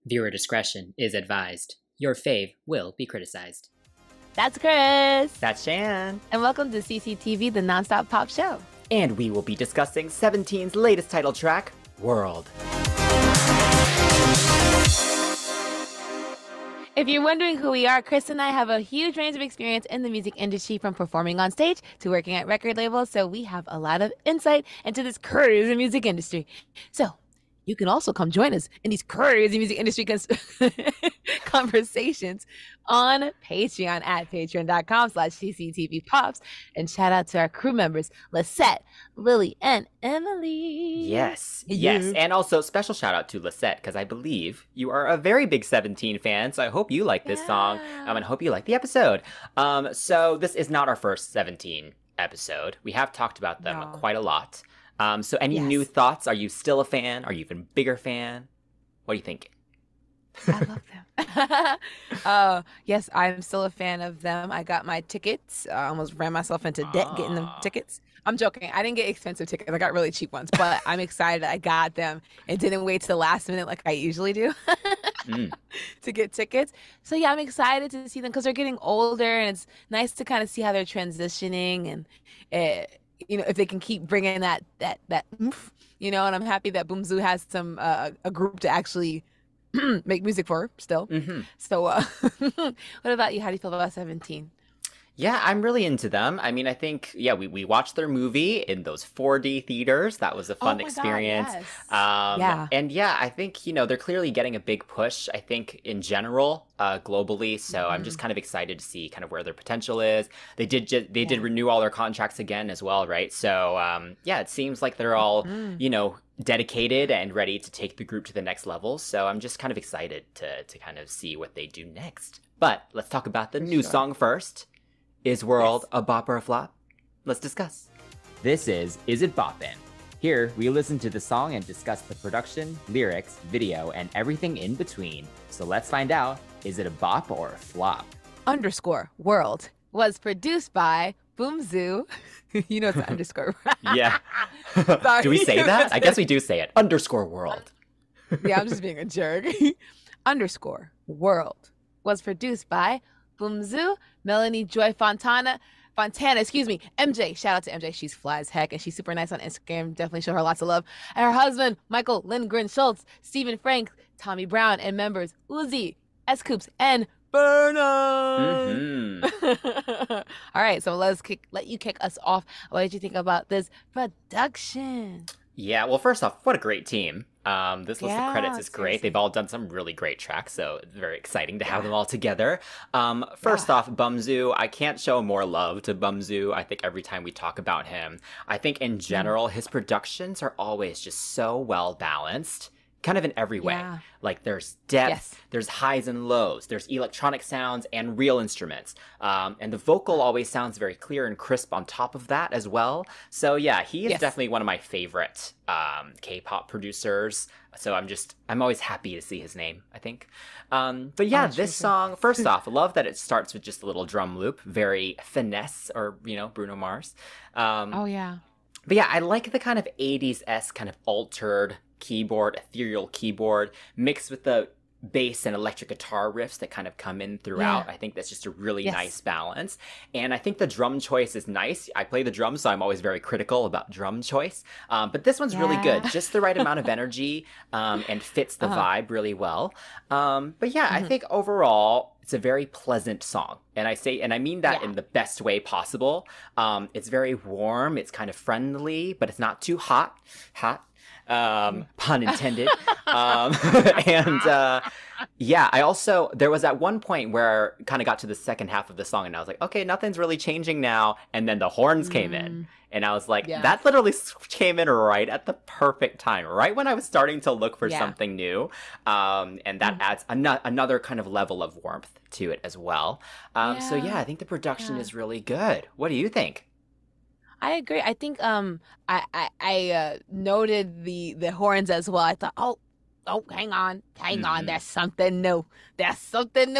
Viewer discretion is advised. Your fave will be criticized. That's Chris. That's Shan. And welcome to CCTV, the nonstop pop show. And we will be discussing 17's latest title track, World. If you're wondering who we are, Chris and I have a huge range of experience in the music industry, from performing on stage to working at record labels, so we have a lot of insight into this crazy music industry. So you can also come join us in these crazy music industry conversations on Patreon at patreon.com/cctvpops. And shout out to our crew members, Lisette, Lily, and Emily. Yes. And also special shout out to Lisette, because I believe you are a very big 17 fan, so I hope you like this song, and I hope you like the episode. So this is not our first 17 episode. We have talked about them quite a lot. So any new thoughts? Are you still a fan? Are you even bigger fan? What are you thinking? I love them. Yes, I'm still a fan of them. I got my tickets. I almost ran myself into debt getting them tickets. I'm joking. I didn't get expensive tickets. I got really cheap ones, but I'm excited I got them and didn't wait to the last minute like I usually do to get tickets. So yeah, I'm excited to see them because they're getting older, and it's nice to kind of see how they're transitioning, and if they can keep bringing that oomph, and I'm happy that Boomzoo has some a group to actually make music for still. So what about you? How do you feel about 17? Yeah, I'm really into them. I mean, I think, we watched their movie in those 4D theaters. That was a fun experience. God, yes. And I think, they're clearly getting a big push, I think, in general, globally. So I'm just kind of excited to see kind of where their potential is. They did renew all their contracts again as well, right? So, it seems like they're all, dedicated and ready to take the group to the next level. So I'm just kind of excited to kind of see what they do next. But let's talk about the new song first. Is World a bop or a flop? Let's discuss. This is It Boppin? Here, we listen to the song and discuss the production, lyrics, video, and everything in between. So let's find out, is it a bop or a flop? _world was produced by Boomzoo. It's an underscore. Yeah. Do we say that? I guess we do say it. _world. Yeah, I'm just being a jerk. _world was produced by Boomzoo, Melanie Joy Fontana, MJ. Shout out to MJ. She's fly as heck, and she's super nice on Instagram. Definitely show her lots of love. And her husband, Michael Lindgren Schultz, Stephen Frank, Tommy Brown, and members Uzi, S. Coops, and Burnham. All right, so let you kick us off. What did you think about this production? Yeah, well, first off, what a great team. This list of credits is great. They've all done some really great tracks, so it's very exciting to have them all together. First off, Boomzoo, I can't show more love to Boomzoo. I think every time we talk about him, I think in general, his productions are always just so well balanced. Kind of in every way. Yeah. Like there's depth, there's highs and lows, there's electronic sounds and real instruments. And the vocal always sounds very clear and crisp on top of that as well. So yeah, he is definitely one of my favorite K-pop producers. So I'm always happy to see his name, I think. But yeah, this song, first off, I love that it starts with just a little drum loop, very finesse, or, Bruno Mars. But yeah, I like the kind of 80s-esque kind of altered keyboard, ethereal keyboard, mixed with the bass and electric guitar riffs that kind of come in throughout. I think that's just a really nice balance. And I think the drum choice is nice. I play the drums, so I'm always very critical about drum choice. But this one's really good. Just the right amount of energy and fits the vibe really well. I think overall, it's a very pleasant song. And I mean that in the best way possible. It's very warm. It's kind of friendly, but it's not too hot. Pun intended. I also, there was at one point where kind of got to the second half of the song and I was like, okay, nothing's really changing now. And then the horns came in and I was like, that literally came in right at the perfect time, right when I was starting to look for something new. And that adds another kind of level of warmth to it as well. I think the production is really good. What do you think? I agree. I think I noted the horns as well. I thought, oh, hang on, there's something new. The soup got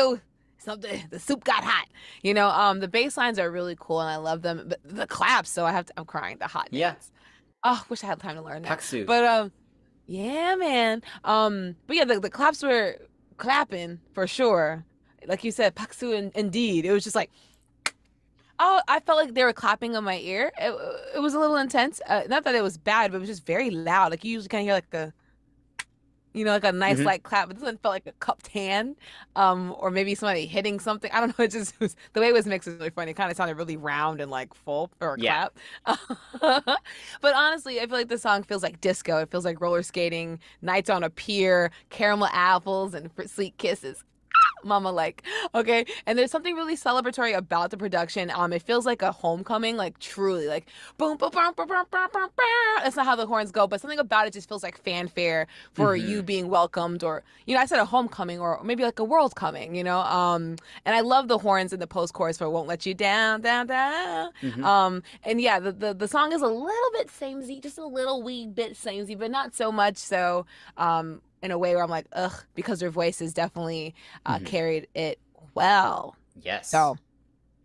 hot. The bass lines are really cool and I love them. But the claps, so I'm crying. The hot dance. Oh, wish I had time to learn that. Paksu. But yeah, man. But yeah, the claps were clapping for sure. Like you said, Paksu indeed. It was just like, oh, I felt like they were clapping on my ear. It was a little intense. Not that it was bad, but it was just very loud. Like you usually kind of hear like like a nice Hmm. light clap, but this one felt like a cupped hand, or maybe somebody hitting something. I don't know. It was the way it was mixed was really funny. It kind of sounded really round and like full for a Yeah. clap. But honestly, I feel like the song feels like disco. It feels like roller skating, nights on a pier, caramel apples, and sweet kisses. Mama like, okay. And there's something really celebratory about the production. It feels like a homecoming, like truly like boom boom boom boom boom boom boom boom. That's not how the horns go, but something about it just feels like fanfare for Hmm. you being welcomed, or I said a homecoming, or maybe like a world coming. And I love the horns in the post chorus for "Won't Let You Down, Down, Down." Hmm. And yeah, the song is a little bit samey, just a little wee bit samey, but not so much so. In a way where I'm like, ugh, because their voices definitely Hmm. carried it well. Yes. So,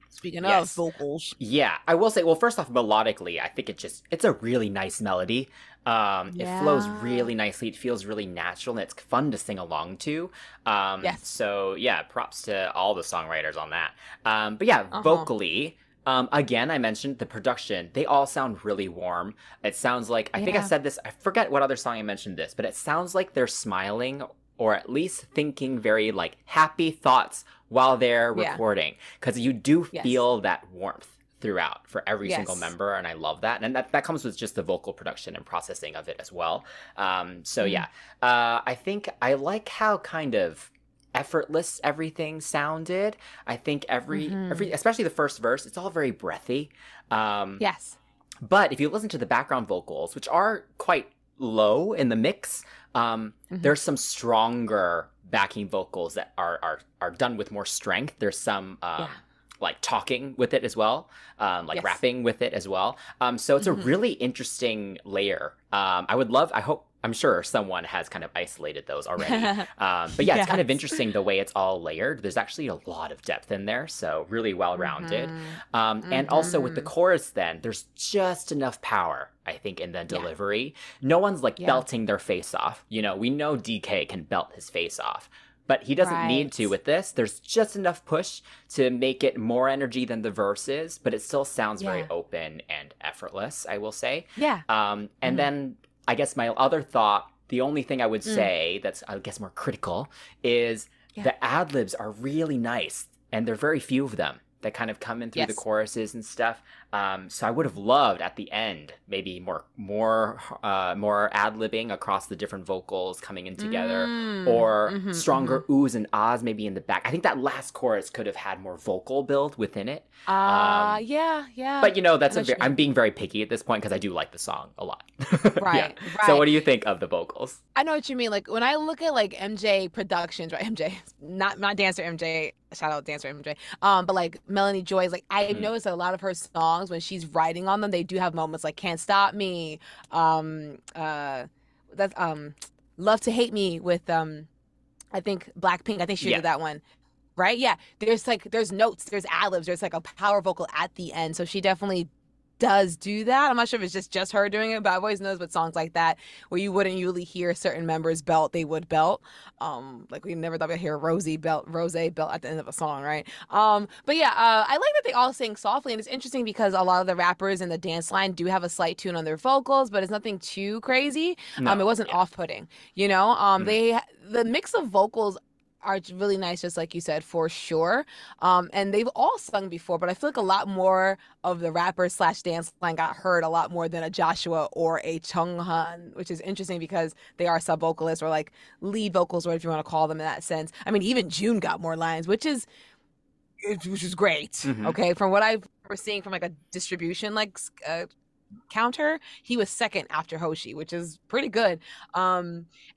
speaking of Yes. vocals, Yeah, I will say, well, first off, melodically, I think it's a really nice melody. It flows yeah, really nicely. It feels really natural, and it's fun to sing along to. yes, So yeah, props to all the songwriters on that. But yeah, uh-huh, vocally, again, I mentioned the production. They all sound really warm. It sounds like, I think I yeah, said this, I forget what other song I mentioned this, but it sounds like they're smiling or at least thinking very like happy thoughts while they're yeah, recording. Because you do yes, feel that warmth throughout for every single yes, member, and I love that. And that comes with just the vocal production and processing of it as well. So mm, yeah, I think I like how kind of effortless everything sounded. I think every mm-hmm, especially the first verse, it's all very breathy. Um, yes, but if you listen to the background vocals, which are quite low in the mix, mm-hmm, there's some stronger backing vocals that are done with more strength. There's some yeah, like talking with it as well, like yes, rapping with it as well. So it's a mm-hmm, really interesting layer. I hope, I'm sure someone has kind of isolated those already. But yeah, it's kind of yes, interesting the way it's all layered. There's actually a lot of depth in there, so really well rounded. mm-hmm, And also with the mm-hmm, chorus, then there's just enough power, I think, in the yeah, delivery. No one's like yeah, belting their face off. We know DK can belt his face off, but he doesn't need to right, with this. There's just enough push to make it more energy than the verses, but it still sounds very yeah, open and effortless, I will say. yeah, And mm-hmm, then I guess my other thought, the only thing I would mm, say that's, I guess, more critical is yeah, the ad libs are really nice, and there are very few of them that kind of come in through the yes, choruses and stuff. So I would have loved at the end maybe more ad libbing across the different vocals coming in together, or mm-hmm, mm-hmm. stronger oohs and ahs maybe in the back. I think that last chorus could have had more vocal build within it. Um, Yeah, yeah. but I know what you I'm mean. being very picky at this point because I do like the song a lot. Yeah. Right, So what right. do you think of the vocals? I know what you mean. Like when I look at like MJ Productions, right? MJ, not dancer MJ. Shout out dancer MJ. But like Melanie Joy's, like I Mhm. noticed that a lot of her songs when she's writing on them, they do have moments like "Can't Stop Me," um, uh, that's "Love to Hate Me" with I think Blackpink. I think she Yeah. did that one. Right? Yeah. There's notes, there's ad-libs, there's like a power vocal at the end. So she definitely does do that. I'm not sure if it's just her doing it, but I've always noticed with songs like that where you wouldn't usually hear certain members belt, they would belt. Like we never thought we'd hear Rose belt at the end of a song, right? But yeah, I like that they all sing softly, and it's interesting because a lot of the rappers in the dance line do have a slight tune on their vocals, but it's nothing too crazy. It No. wasn't Yeah. off-putting, Mhm. the mix of vocals are really nice, just like you said, for sure. And they've all sung before, but I feel like a lot more of the rappers slash dance line got heard a lot more than a Joshua or a Chunghan, which is interesting because they are sub vocalists or like lead vocals, or if you want to call them in that sense. I mean, even June got more lines, which is great. Mhm. Okay, from what I've ever seeing from like a distribution counter, he was second after Hoshi, which is pretty good.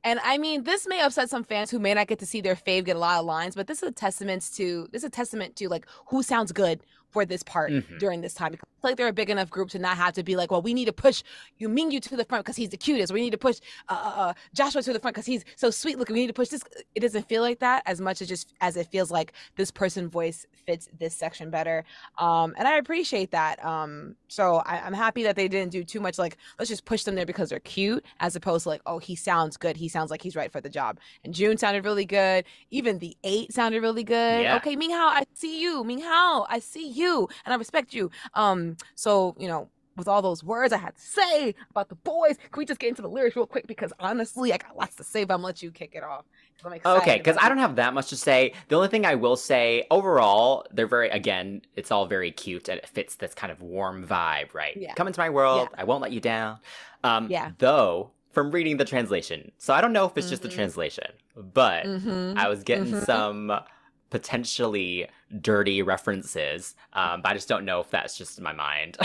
And I mean, this may upset some fans who may not get to see their fave get a lot of lines, but this is a testament to like who sounds good for this part during this time. Because I feel like they're a big enough group to not have to be like, well, we need to push Mingyu to the front because he's the cutest. We need to push Joshua to the front because he's so sweet looking. We need to push this. It doesn't feel like that as much as it feels like this person's voice fits this section better. And I appreciate that. So I'm happy that they didn't do too much like, let's just push them there because they're cute, as opposed to like, oh, he sounds good. He sounds like he's right for the job. And June sounded really good. Even the 8 sounded really good. Yeah. Okay, Minghao, I see you. Minghao, I see you. And I respect you. So, with all those words I had to say about the boys, can we just get into the lyrics real quick? Because honestly, I got lots to say, but I'm gonna let you kick it off. Okay, because I don't have that much to say. The only thing I will say, overall, they're it's all very cute, and it fits this kind of warm vibe, right? Yeah. Come into my world, I won't let you down. Yeah. Though, from reading the translation, so I don't know if it's just the translation, but I was getting some potentially dirty references, but I just don't know if that's just in my mind.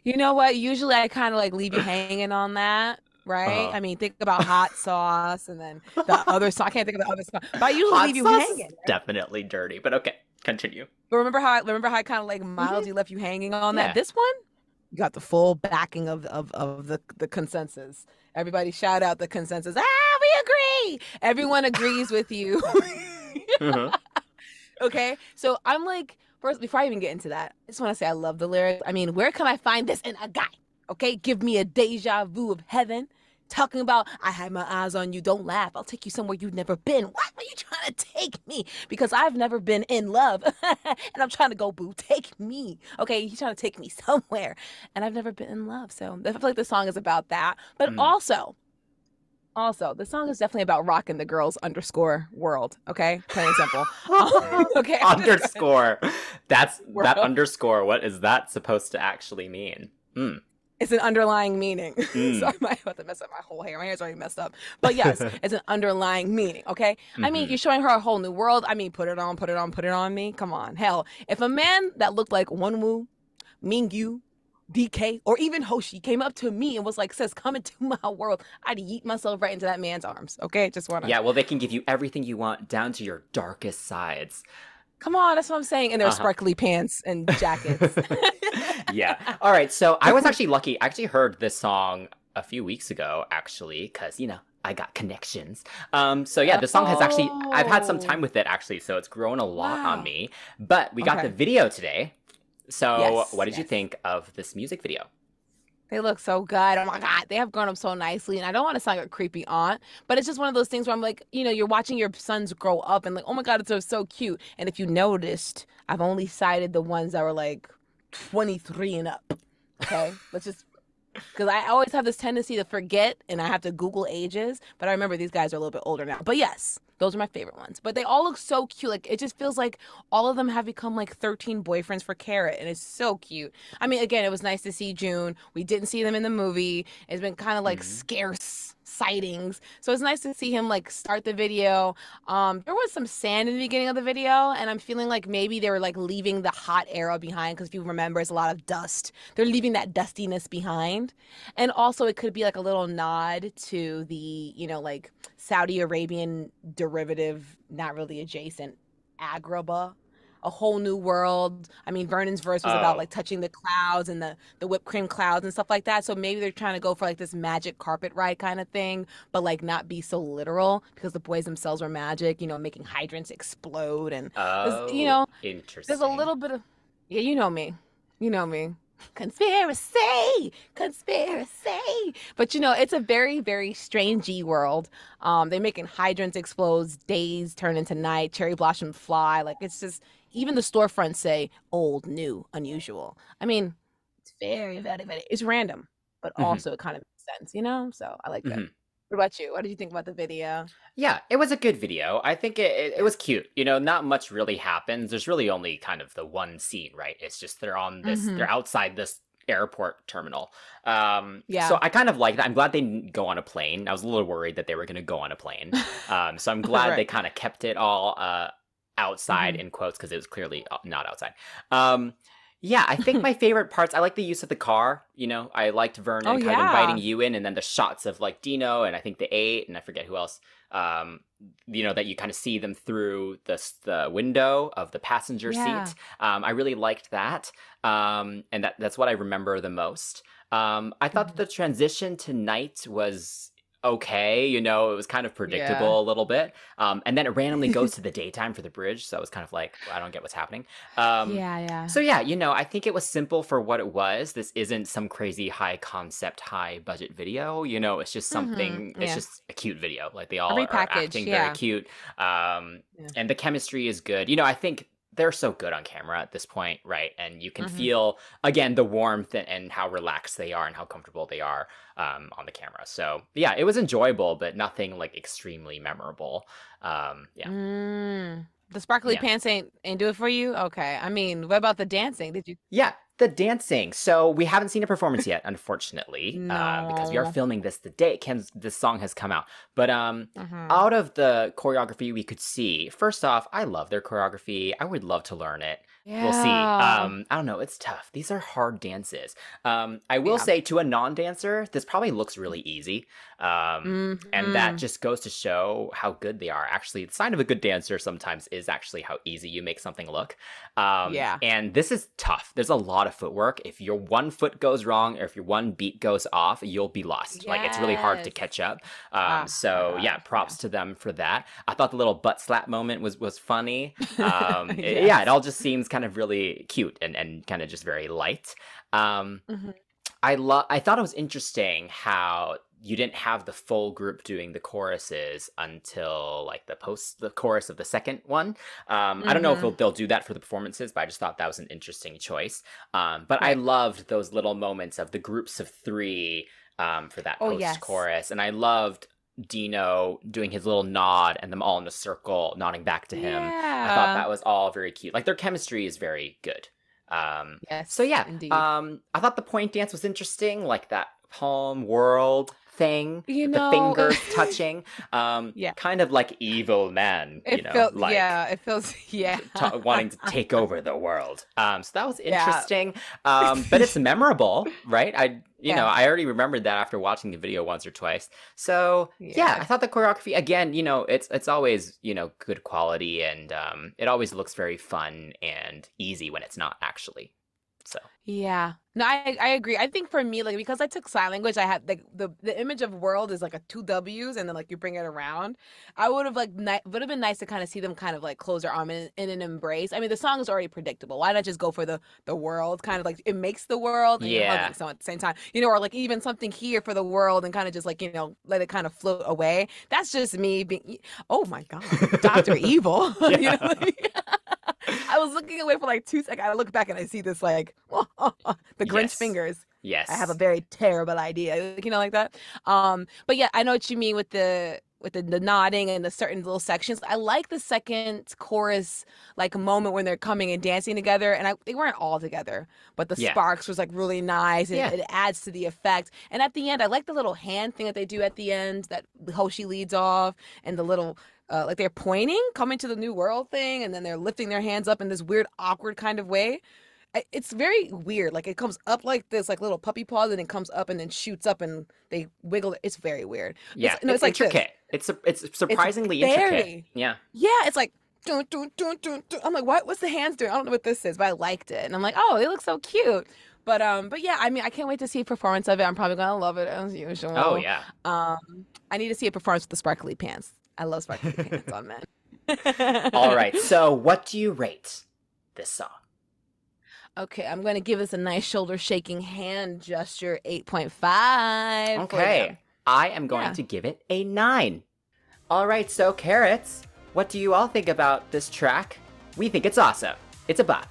You know what? Usually I kind of like leave you hanging on that, right? I mean, think about hot sauce and then the other song. I can't think of the other song, but I usually leave you hanging. Right? Definitely dirty, but okay, continue. But remember how I kind of like mildly left you hanging on that? This one, you got the full backing of the consensus. Everybody shout out the consensus. We agree. Everyone agrees with you. Okay, so I'm like, first, before I even get into that, I just want to say I love the lyrics. I mean, where can I find this in a guy? Okay, give me a deja vu of heaven. Talking about, I had my eyes on you, don't laugh. I'll take you somewhere you've never been. What are you trying to take me? Because I've never been in love. And I'm trying to go, boo, take me. Okay, he's trying to take me somewhere. And I've never been in love. So I feel like the song is about that. But also, the song is definitely about rocking the girls _world. Okay, plain and simple. Okay, underscore. That underscore. What is that supposed to actually mean? It's an underlying meaning. So I might have to mess up my whole hair. My hair's already messed up. But yes, it's an underlying meaning. Okay. I mean, you're showing her a whole new world. I mean, put it on me. Come on, hell, if a man that looked like Wonwoo, Mingyu, DK, or even Hoshi came up to me and was like, sis, come into my world, I'd yeet myself right into that man's arms. Okay, just wanna. Yeah, well, they can give you everything you want down to your darkest sides. Come on, that's what I'm saying. And their sparkly pants and jackets. Yeah. All right. So I was actually lucky. I actually heard this song a few weeks ago, actually, because I got connections. So yeah, the song has actually, I've had some time with it actually, so it's grown a lot on me. But we got the video today. So what did you think of this music video? They look so good. Oh my God, they have grown up so nicely. And I don't want to sound like a creepy aunt, but it's just one of those things where I'm like, you're watching your sons grow up and like, oh my God, it's so cute. And if you noticed, I've only cited the ones that were like 23 and up. Okay, because I always have this tendency to forget and I have to Google ages, but I remember these guys are a little bit older now. But yes, those are my favorite ones. But they all look so cute. Like, it just feels like all of them have become like 13 boyfriends for Carrot, and it's so cute. I mean, again, it was nice to see June. We didn't see them in the movie. It's been kind of like scarce sightings. So it's nice to see him like start the video. There was some sand in the beginning of the video, and I'm feeling like maybe they were like leaving the hot era behind, because if you remember, it's a lot of dust. They're leaving that dustiness behind. And also it could be like a little nod to the, like Saudi Arabian derivative, not really adjacent, Agrabah. A whole new world. I mean, Vernon's verse was about like touching the clouds and the whipped cream clouds and stuff like that. So maybe they're trying to go for like this magic carpet ride kind of thing, but like not be so literal, because the boys themselves are magic, making hydrants explode. And, interesting. There's a little bit of, you know me. Conspiracy. But it's a very, very strangey world. They're making hydrants explode, days turn into night, cherry blossoms fly. Like, it's just, even the storefronts say old, new, unusual. I mean, it's very, very, very, it's random, but also it kind of makes sense, so I like that. What about you? What did you think about the video? Yeah, it was a good video. I think it was cute. Not much really happens. There's really only kind of the one scene, right? It's just they're on this, they're outside this airport terminal. So I kind of like that. I'm glad they didn't go on a plane. I was a little worried that they were going to go on a plane. So I'm glad they kind of kept it all outside in quotes, because it was clearly not outside. Yeah, I think my favorite parts, I like the use of the car. I liked Vernon kind of inviting you in, and then the shots of like Dino, and I think the 8, and I forget who else. that you kind of see them through the window of the passenger seat. I really liked that. And that's what I remember the most. I thought that the transition to night was okay, it was kind of predictable a little bit. And then it randomly goes to the daytime for the bridge, so I was kind of like, well, I don't get what's happening. So yeah, I think it was simple for what it was. This isn't some crazy high concept, high budget video. It's just something. It's just a cute video. Like they all are acting very cute. And the chemistry is good. I think they're so good on camera at this point, right? And you can feel, again, the warmth and how relaxed they are and how comfortable they are on the camera. So, yeah, it was enjoyable, but nothing, like, extremely memorable. The sparkly pants ain't do it for you? Okay. I mean, what about the dancing? Did you... Yeah, the dancing. So we haven't seen a performance yet, unfortunately, because we are filming this the day this song has come out. But out of the choreography we could see, first off, I love their choreography. I would love to learn it. Yeah. We'll see. I don't know. It's tough. These are hard dances. I will say to a non-dancer, this probably looks really easy. And that just goes to show how good they are. Actually, the sign of a good dancer sometimes is actually how easy you make something look. And this is tough. There's a lot of footwork. If your one foot goes wrong or if your one beat goes off, you'll be lost. Yes. Like, it's really hard to catch up. Props to them for that. I thought the little butt slap moment was funny. It all just seems kind of really cute and kind of just very light. I thought it was interesting how you didn't have the full group doing the choruses until like the chorus of the second one. I don't know if they'll do that for the performances, but I just thought that was an interesting choice. But I loved those little moments of the groups of three for that post-chorus. And I loved Dino doing his little nod and them all in a circle nodding back to him. I thought that was all very cute. Like, their chemistry is very good. So yeah, indeed. I thought the point dance was interesting, like that palm world thing, the fingers touching, kind of like evil man, it feels wanting to take over the world. So that was interesting, but it's memorable, right? I already remembered that after watching the video once or twice. So I thought the choreography, again, it's always, good quality, and it always looks very fun and easy when it's not actually. So no, I agree. I think for me, like, because I took sign language, I had like the image of world is like a 2 W's, and then like you bring it around. I would have would have been nice to kind of see them kind of like close their arm in an embrace. I mean, the song is already predictable. Why not just go for the world? Kind of like it makes the world and you're hugging someone at the same time, or like even something here for the world and kind of just like let it kind of float away. That's just me being. Oh my God, Dr. Evil. I was looking away for like 2 seconds. I look back and I see this like the Grinch fingers. Yes, I have a very terrible idea, like that. But yeah, I know what you mean with the nodding and the certain little sections. I like the second chorus like moment when they're coming and dancing together, and they weren't all together, but the sparks was like really nice, and it adds to the effect. And at the end, I like the little hand thing that they do at the end that Hoshi leads off, and the little. Like they're pointing, coming to the new world thing, and then they're lifting their hands up in this weird, awkward kind of way. It's very weird. Like it comes up like this, like little puppy paws, and it comes up and then shoots up, and they wiggle. It's very weird. Yeah, it's like intricate. It's surprisingly intricate. Yeah, it's like. Dun, dun, dun, dun, dun. I'm like, what's the hands doing? I don't know what this is, but I liked it, and I'm like, oh, they look so cute. But yeah, I mean, I can't wait to see a performance of it. I'm probably gonna love it as usual. Oh yeah. I need to see a performance with the sparkly pants. I love sparkly pants on men. All right, so what do you rate this song? Okay, I'm going to give this a nice shoulder shaking hand gesture 8.5. Okay, I am going to give it a 9. All right, so Carrots, what do you all think about this track? We think it's awesome. It's a bop.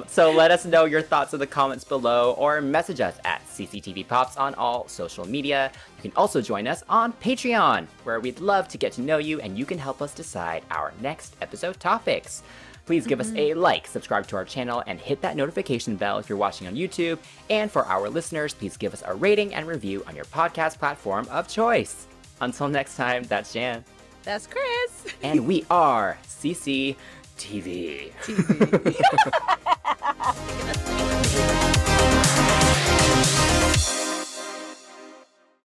So let us know your thoughts in the comments below, or message us at CCTV Pops on all social media. You can also join us on Patreon, where we'd love to get to know you and you can help us decide our next episode topics. Please give us a like, subscribe to our channel, and hit that notification bell if you're watching on YouTube. And for our listeners, please give us a rating and review on your podcast platform of choice. Until next time, that's Jan. That's Chris. And we are CC TV.